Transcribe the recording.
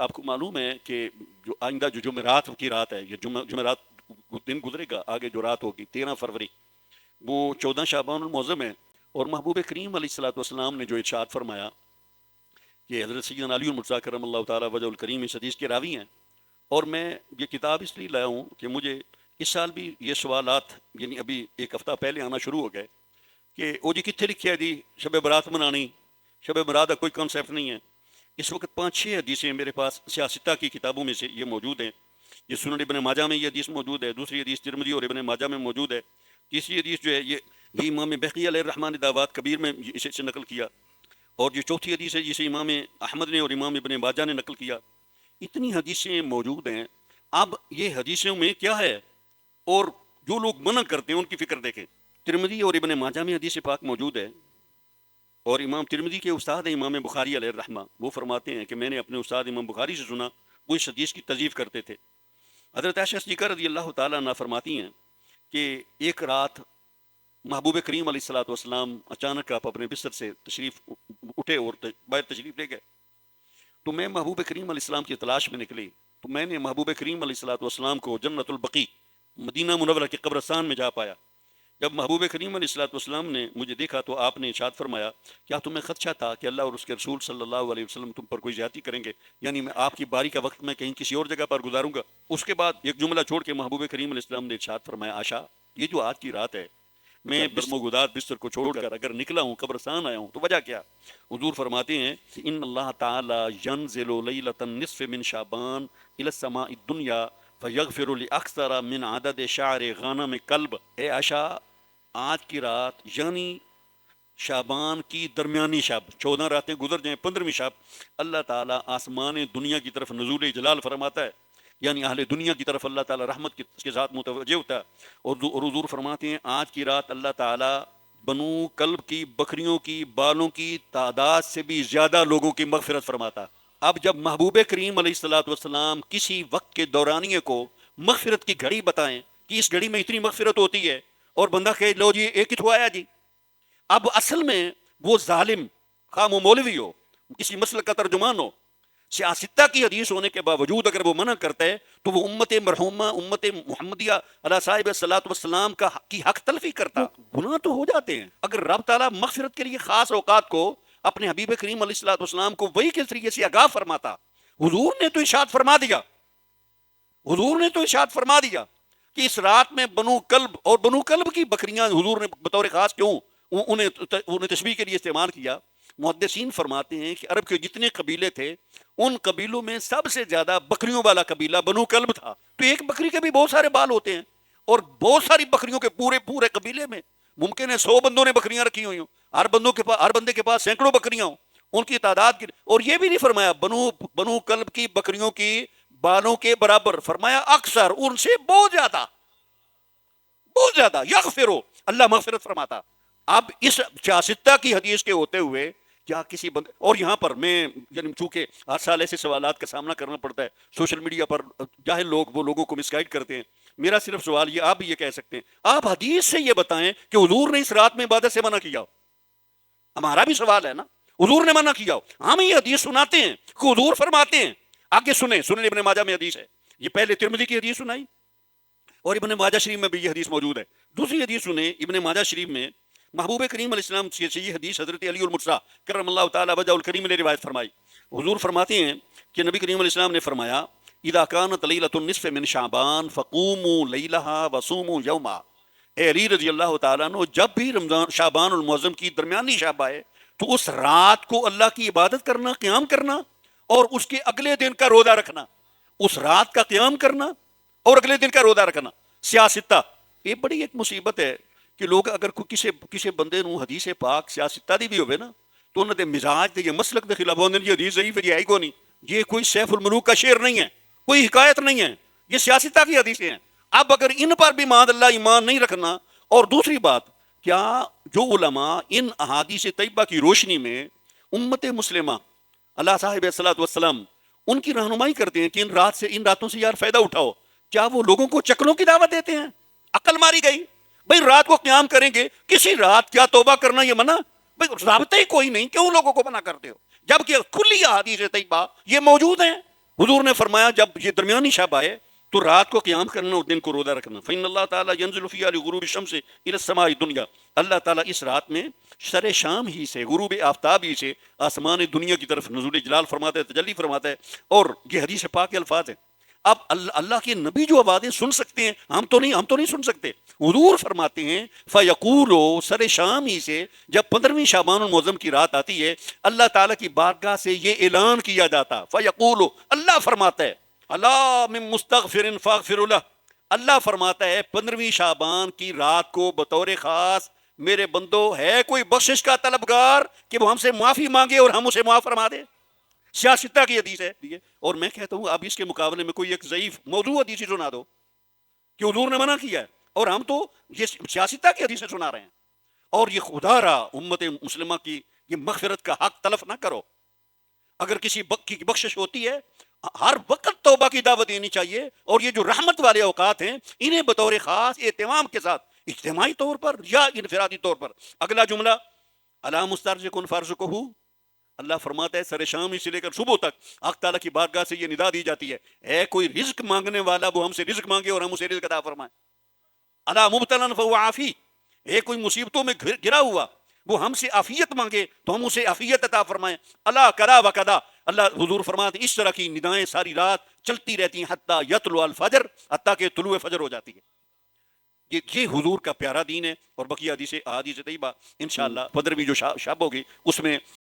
آپ کو معلوم ہے کہ جو آئندہ جو جمعرات کی رات ہے، یہ جمعرات دن گزرے گا، آگے جو رات ہوگی 13 فروری، وہ 14 شعبان المعظم ہے، اور محبوب کریم علیہ الصلوۃ والسلام نے جو ارشاد فرمایا کہ حضرت سیدنا علی المرتضیٰ کرم اللہ تعالیٰ وجہ الکریم اس حدیث کے راوی ہیں، اور میں یہ کتاب اس لیے لایا ہوں کہ مجھے اس سال بھی یہ سوالات یعنی ابھی ایک ہفتہ پہلے آنا شروع ہو گئے کہ او جی کتنے لکھے ہے جی شب برات منانی، شب برات کا کوئی کانسیپٹ نہیں ہے۔ اس وقت 5-6 حدیثیں میرے پاس سیاستہ کی کتابوں میں سے یہ موجود ہیں، یہ سنن ابن ماجہ میں یہ حدیث موجود ہے، دوسری حدیث ترمذی اور ابن ماجہ میں موجود ہے، تیسری حدیث جو ہے یہ امام بہقی علیہ الرحمٰن دعوات کبیر میں اسے سے نقل کیا، اور جو چوتھی حدیث ہے جسے امام احمد نے اور امام ابن ماجہ نے نقل کیا۔ اتنی حدیثیں موجود ہیں۔ اب یہ حدیثوں میں کیا ہے، اور جو لوگ منع کرتے ہیں ان کی فکر دیکھیں۔ ترمذی اور ابن ماجہ میں حدیث پاک موجود ہے، اور امام ترمذی کے استاد ہیں امام بخاری علیہ الرحمہ، وہ فرماتے ہیں کہ میں نے اپنے استاد امام بخاری سے سنا، وہ اس حدیث کی تضعیف کرتے تھے۔ حضرت عائشہ صدیقہ رضی اللہ تعالیٰ عنہ فرماتی ہیں کہ ایک رات محبوب کریم علیہ الصلوۃ والسلام اچانک آپ اپنے بستر سے تشریف اٹھے اور باہر تشریف لے گئے، تو میں محبوب کریم علیہ السلام کی تلاش میں نکلی، تو میں نے محبوب کریم علیہ الصلوۃ والسلام کو جنت البقیع مدینہ منورہ کے قبرستان میں جا پایا۔ جب محبوب کریم علیہ الصلوۃ والسلام نے مجھے دیکھا تو آپ نے ارشاد فرمایا، کیا تمہیں خدشہ تھا کہ اللہ اور اس کے رسول صلی اللہ علیہ وسلم تم پر کوئی زیادتی کریں گے، یعنی میں آپ کی باری کا وقت میں کہیں کسی اور جگہ پر گزاروں گا؟ اس کے بعد ایک جملہ چھوڑ کے محبوب کریم علیہ السلام نے ارشاد فرمایا، عائشہ یہ جو آج کی رات ہے، میں بسم و گداد بستر کو چھوڑ کر اگر نکلا ہوں قبرستان آیا ہوں تو وجہ کیا؟ حضور فرماتے ہیں کہ ان اللہ تعالی ینزل لیلۃ النصف من شعبان الی السماء الدنیا فیغفر لاکثر من عدد شعر غنم کلب۔ اے عائشہ، آج کی رات یعنی شعبان کی درمیانی شب، 14 راتیں گزر جائیں 15ویں شب، اللہ تعالیٰ آسمان دنیا کی طرف نزول جلال فرماتا ہے، یعنی اہل دنیا کی طرف اللہ تعالیٰ رحمت کے ساتھ متوجہ ہوتا ہے، اور حضور فرماتے ہیں آج کی رات اللہ تعالیٰ بنو کلب کی بکریوں کی بالوں کی تعداد سے بھی زیادہ لوگوں کی مغفرت فرماتا۔ اب جب محبوب کریم علیہ الصلوۃ والسلام کسی وقت کے دورانیے کو مغفرت کی گھڑی بتائیں کہ اس گھڑی میں اتنی مغفرت ہوتی ہے، اور بندہ کہے لو جی ایک ہی تو آیا جی، اب اصل میں وہ ظالم خواہ وہ مولوی ہو، کسی مسلک کا ترجمان ہو، سیاستہ کی حدیث ہونے کے باوجود اگر وہ منع کرتا ہے تو وہ امت مرحومہ امت محمدیہ علیہ صاحب الصلوۃ والسلام کی حق تلفی کرتا، گناہ تو ہو جاتے ہیں۔ اگر رب تعالیٰ مغفرت کے لیے خاص اوقات کو اپنے حبیب کریم علیہ الصلوۃ والسلام کو وہی کس طریقے سے آگاہ فرماتا، حضور نے تو ارشاد فرما دیا، حضور نے تو ارشاد فرما دیا کہ اس رات میں بنو کلب، اور بنو کلب کی بکریاں حضور نے بطور خاص کیوں انہیں تشبیہ کے لیے استعمال کیا؟ محدثین فرماتے ہیں کہ عرب کے جتنے قبیلے تھے ان قبیلوں میں سب سے زیادہ بکریوں والا قبیلہ بنو کلب تھا، تو ایک بکری کے بھی بہت سارے بال ہوتے ہیں، اور بہت ساری بکریوں کے پورے قبیلے میں ممکن ہے 100 بندوں نے بکریاں رکھی ہوئی ہوں، ہر بندے کے پاس سینکڑوں بکریاں ہوں، ان کی تعداد کی، اور یہ بھی نہیں فرمایا بنو کلب کی بکریوں کی بالوں کے برابر، فرمایا اکثر، ان سے بہت زیادہ یغفرو، اللہ مغفرت فرماتا۔ اب اس سیاستہ کی حدیث کے ہوتے ہوئے کیا کسی بندے، اور یہاں پر میں یعنی چونکہ ہر سال ایسے سوالات کا سامنا کرنا پڑتا ہے، سوشل میڈیا پر جاہل لوگ وہ لوگوں کو مس گائیڈ کرتے ہیں، میرا صرف سوال یہ، آپ بھی یہ کہہ سکتے ہیں، آپ حدیث سے یہ بتائیں کہ حضور نے اس رات میں عبادت سے منع کیا ہو، ہمارا بھی سوال ہے نا، حضور نے منع کیا ہو، ہم یہ حدیث سناتے ہیں کہ حضور فرماتے ہیں، آگے سنیں ابن ماجہ میں حدیث ہے، یہ پہلے ترمذی کی حدیث سنائی اور ابن ماجہ شریف میں بھی یہ حدیث موجود ہے، دوسری حدیث سنیں ابن ماجہ شریف میں محبوب کریم علیہ السلام سے یہ حدیث حضرت علی المرتضیٰ کرم اللہ تعالیٰ وجہ الکریم نے روایت فرمائی، حضور فرماتے ہیں کہ نبی کریم علیہ السلام نے فرمایا اذا كانت لیلۃ النصف من شعبان فقوموا لیلها وصوموا یوما، اے علی رضی اللہ تعالیٰ عنہ، جب بھی رمضان شعبان المعظم کی درمیانی شب آئے تو اس رات کو اللہ کی عبادت کرنا، قیام کرنا، اور اس کے اگلے دن کا روزہ رکھنا، اس رات کا قیام کرنا اور اگلے دن کا روزہ رکھنا۔ سیاستہ، یہ بڑی ایک مصیبت ہے کہ لوگ اگر کسی بندے نو حدیث پاک سیاستہ دی بھی ہوئے نا تو انہوں نے مزاج دے یہ مسلک دے خلاف ہونے، یہ حدیث ضعیف ہے، یہ ہے کو نہیں، یہ کوئی سیف الملوک کا شعر نہیں ہے، کوئی حکایت نہیں ہے، یہ سیاستہ کی حدیثیں ہیں۔ اب اگر ان پر بھی معاذ اللہ ایمان نہیں رکھنا، اور دوسری بات، کیا جو علماء ان احادیث طیبہ کی روشنی میں امت مسلمہ اللہ صاحب الصلوۃ والسلام ان کی رہنمائی کرتے ہیں کہ ان راتوں سے یار فائدہ اٹھاؤ، کیا وہ لوگوں کو چکلوں کی دعوت دیتے ہیں؟ عقل ماری گئی بھئی، رات کو قیام کریں گے، کسی رات کیا توبہ کرنا یہ منع؟ بھئی رابطہ ہی کوئی نہیں، کیوں لوگوں کو منع کرتے ہو؟ جبکہ کلی احادیث طیبہ یہ موجود ہیں، حضور نے فرمایا جب یہ درمیانی شب آئے تو رات کو قیام کرنا اور دن کو روزہ رکھنا. فإن اللہ تعالیٰ ينزل فيها لغروب الشمس إلى السماء الدنيا. اللہ تعالیٰ اس رات میں سر شام ہی سے، غروب آفتاب ہی سے آسمان دنیا کی طرف نزول جلال فرماتا ہے، تجلی فرماتا ہے. اور یہ حدیث پاک کے الفاظ ہیں. اب اللہ کے نبی جو آوازیں سن سکتے ہیں، ہم تو نہیں سن سکتے. حضور فرماتے ہیں فَيَقُولُ، سر شام ہی سے جب 15ویں شعبان المعظم کی رات آتی ہے، اللہ تعالیٰ کی بارگاہ سے یہ اعلان کیا جاتا. فَيَقُولُ، اللہ فرماتا ہے اللہ من مستغفر فاغفر لہ، اللہ فرماتا ہے 15ویں شعبان کی رات کو بطور خاص میرے بندو ہے کوئی بخشش کا طلبگار کہ وہ ہم سے معافی مانگے اور ہم اسے معاف فرما دے. سیاستہ کی حدیث ہے. اور میں کہتا ہوں اب اس کے مقابلے میں کوئی ایک ضعیف موضوع حدیث سنا دو کہ حضور نے منع کیا ہے، اور ہم تو یہ سیاستہ کی حدیثیں سنا رہے ہیں. اور یہ خدا را امت مسلمہ کی یہ مغفرت کا حق تلف نہ کرو. اگر کسی کی بخشش ہوتی ہے ہر وقت توبہ کی دعوت دینی چاہیے، اور یہ جو رحمت والے اوقات ہیں انہیں بطور خاص اہتمام کے ساتھ اجتماعی طور پر یا انفرادی طور پر. اگلا جملہ الا مسترزقن فارزقہ، اللہ فرماتا ہے سر شام سے لے کر صبح تک حق تعالیٰ کی بارگاہ سے یہ ندا دی جاتی ہے اے کوئی رزق مانگنے والا وہ ہم سے رزق مانگے اور ہم اسے رزق عطا فرمائیں. الا مبتلا فهو عافی، اے کوئی مصیبتوں میں گرا ہوا وہ ہم سے عافیت مانگے تو ہم اسے عافیت عطا فرمائیں. اللہ کدا و کدا، اللہ حضور فرماتے ہیں اس طرح کی ندائیں ساری رات چلتی رہتی ہیں حتیٰ یطلع الفجر، حتیٰ کہ طلوع فجر ہو جاتی ہے. یہ حضور کا پیارا دین ہے. اور بقیہ حدیث طیبہ انشاءاللہ 15ویں جو شب ہوگی اس میں